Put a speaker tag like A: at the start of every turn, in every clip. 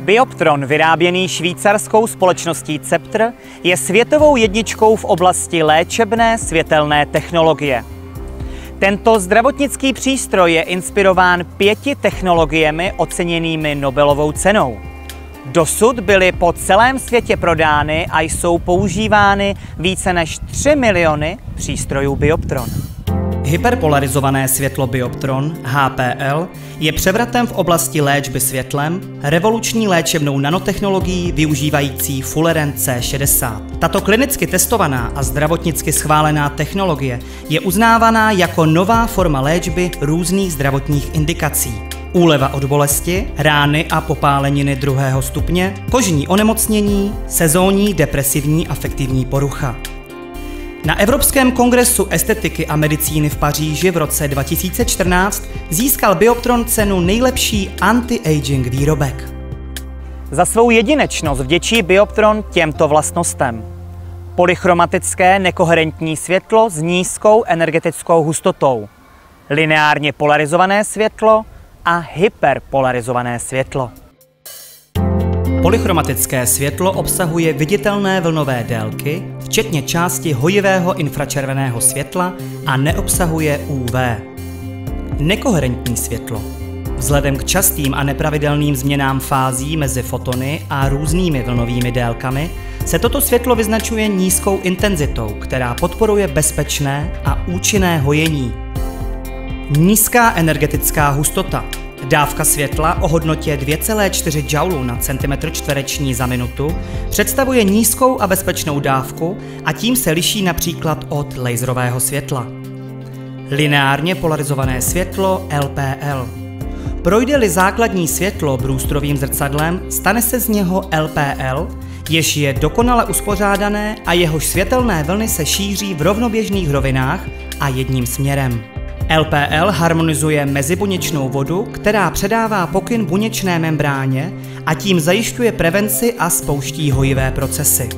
A: Bioptron, vyráběný švýcarskou společností Ceptr, je světovou jedničkou v oblasti léčebné světelné technologie. Tento zdravotnický přístroj je inspirován 5 technologiemi oceněnými Nobelovou cenou. Dosud byly po celém světě prodány a jsou používány více než 3 miliony přístrojů Bioptron. Hyperpolarizované světlo Bioptron, HPL, je převratem v oblasti léčby světlem, revoluční léčebnou nanotechnologií využívající fuleren C60. Tato klinicky testovaná a zdravotnicky schválená technologie je uznávaná jako nová forma léčby různých zdravotních indikací. Úleva od bolesti, rány a popáleniny 2. stupně, kožní onemocnění, sezónní depresivní afektivní porucha. Na Evropském kongresu estetiky a medicíny v Paříži v roce 2014 získal Bioptron cenu nejlepší anti-aging výrobek. Za svou jedinečnost vděčí Bioptron těmto vlastnostem. Polychromatické nekoherentní světlo s nízkou energetickou hustotou, lineárně polarizované světlo a hyperpolarizované světlo. Polychromatické světlo obsahuje viditelné vlnové délky, včetně části hojivého infračerveného světla a neobsahuje UV. Nekoherentní světlo. Vzhledem k častým a nepravidelným změnám fází mezi fotony a různými vlnovými délkami se toto světlo vyznačuje nízkou intenzitou, která podporuje bezpečné a účinné hojení. Nízká energetická hustota. Dávka světla o hodnotě 2,4 joulů na centimetr čtvereční za minutu představuje nízkou a bezpečnou dávku a tím se liší například od laserového světla. Lineárně polarizované světlo LPL. Projde-li základní světlo brůstrovým zrcadlem, stane se z něho LPL, jež je dokonale uspořádané a jehož světelné vlny se šíří v rovnoběžných rovinách a jedním směrem. LPL harmonizuje mezibuněčnou vodu, která předává pokyn buněčné membráně a tím zajišťuje prevenci a spouští hojivé procesy.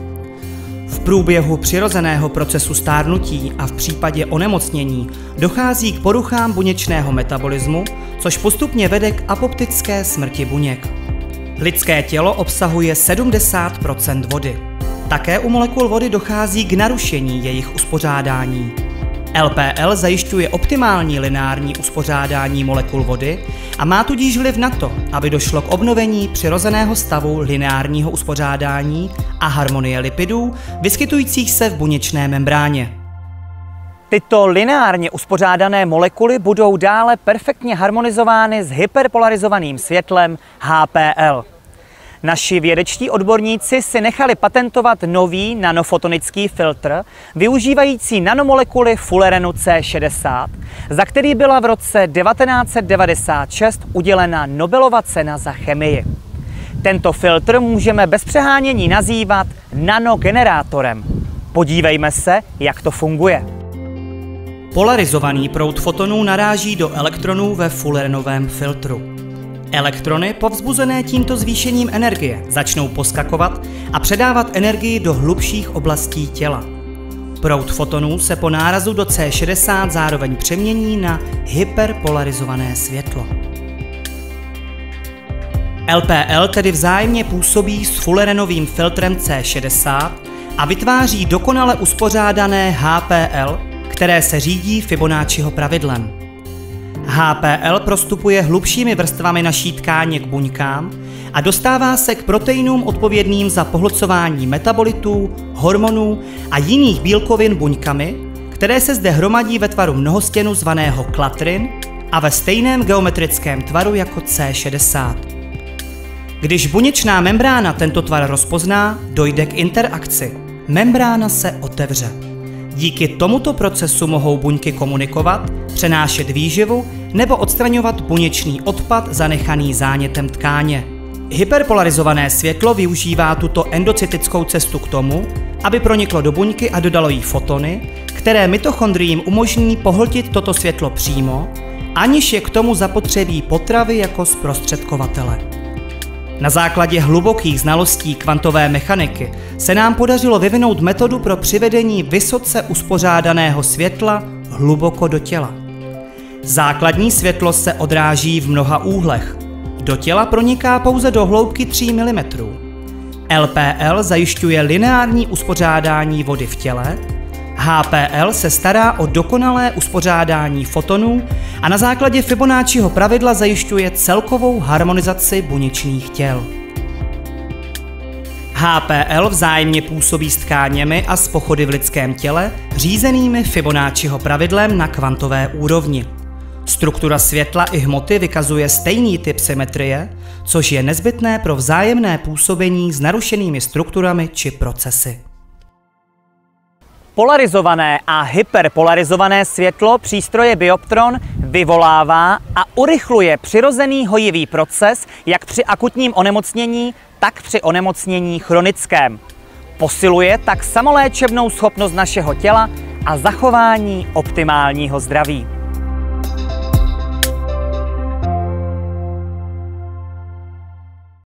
A: V průběhu přirozeného procesu stárnutí a v případě onemocnění dochází k poruchám buněčného metabolismu, což postupně vede k apoptické smrti buněk. Lidské tělo obsahuje 70% vody. Také u molekul vody dochází k narušení jejich uspořádání. LPL zajišťuje optimální lineární uspořádání molekul vody a má tudíž vliv na to, aby došlo k obnovení přirozeného stavu lineárního uspořádání a harmonie lipidů vyskytujících se v buněčné membráně. Tyto lineárně uspořádané molekuly budou dále perfektně harmonizovány s hyperpolarizovaným světlem HPL. Naši vědečtí odborníci si nechali patentovat nový nanofotonický filtr, využívající nanomolekuly fulerenu C60, za který byla v roce 1996 udělena Nobelova cena za chemii. Tento filtr můžeme bez přehánění nazývat nanogenerátorem. Podívejme se, jak to funguje. Polarizovaný proud fotonů naráží do elektronů ve fulerenovém filtru. Elektrony, povzbuzené tímto zvýšením energie, začnou poskakovat a předávat energii do hlubších oblastí těla. Proud fotonů se po nárazu do C60 zároveň přemění na hyperpolarizované světlo. LPL tedy vzájemně působí s fulerenovým filtrem C60 a vytváří dokonale uspořádané HPL, které se řídí Fibonacciho pravidlem. HPL prostupuje hlubšími vrstvami naší tkáně k buňkám a dostává se k proteinům odpovědným za pohlcování metabolitů, hormonů a jiných bílkovin buňkami, které se zde hromadí ve tvaru mnohostěnu zvaného klatrin a ve stejném geometrickém tvaru jako C60. Když buněčná membrána tento tvar rozpozná, dojde k interakci. Membrána se otevře. Díky tomuto procesu mohou buňky komunikovat, přenášet výživu nebo odstraňovat buněčný odpad zanechaný zánětem tkáně. Hyperpolarizované světlo využívá tuto endocytickou cestu k tomu, aby proniklo do buňky a dodalo jí fotony, které mitochondriím umožní pohltit toto světlo přímo, aniž je k tomu zapotřebí potravy jako zprostředkovatele. Na základě hlubokých znalostí kvantové mechaniky se nám podařilo vyvinout metodu pro přivedení vysoce uspořádaného světla hluboko do těla. Základní světlo se odráží v mnoha úhlech. Do těla proniká pouze do hloubky 3 mm. LPL zajišťuje lineární uspořádání vody v těle, HPL se stará o dokonalé uspořádání fotonů a na základě Fibonacciho pravidla zajišťuje celkovou harmonizaci buněčných těl. HPL vzájemně působí s tkáněmi a s pochody v lidském těle řízenými Fibonacciho pravidlem na kvantové úrovni. Struktura světla i hmoty vykazuje stejný typ symetrie, což je nezbytné pro vzájemné působení s narušenými strukturami či procesy.
B: Polarizované a hyperpolarizované světlo přístroje Bioptron vyvolává a urychluje přirozený hojivý proces jak při akutním onemocnění, tak při onemocnění chronickém. Posiluje tak samoléčebnou schopnost našeho těla a zachování optimálního zdraví.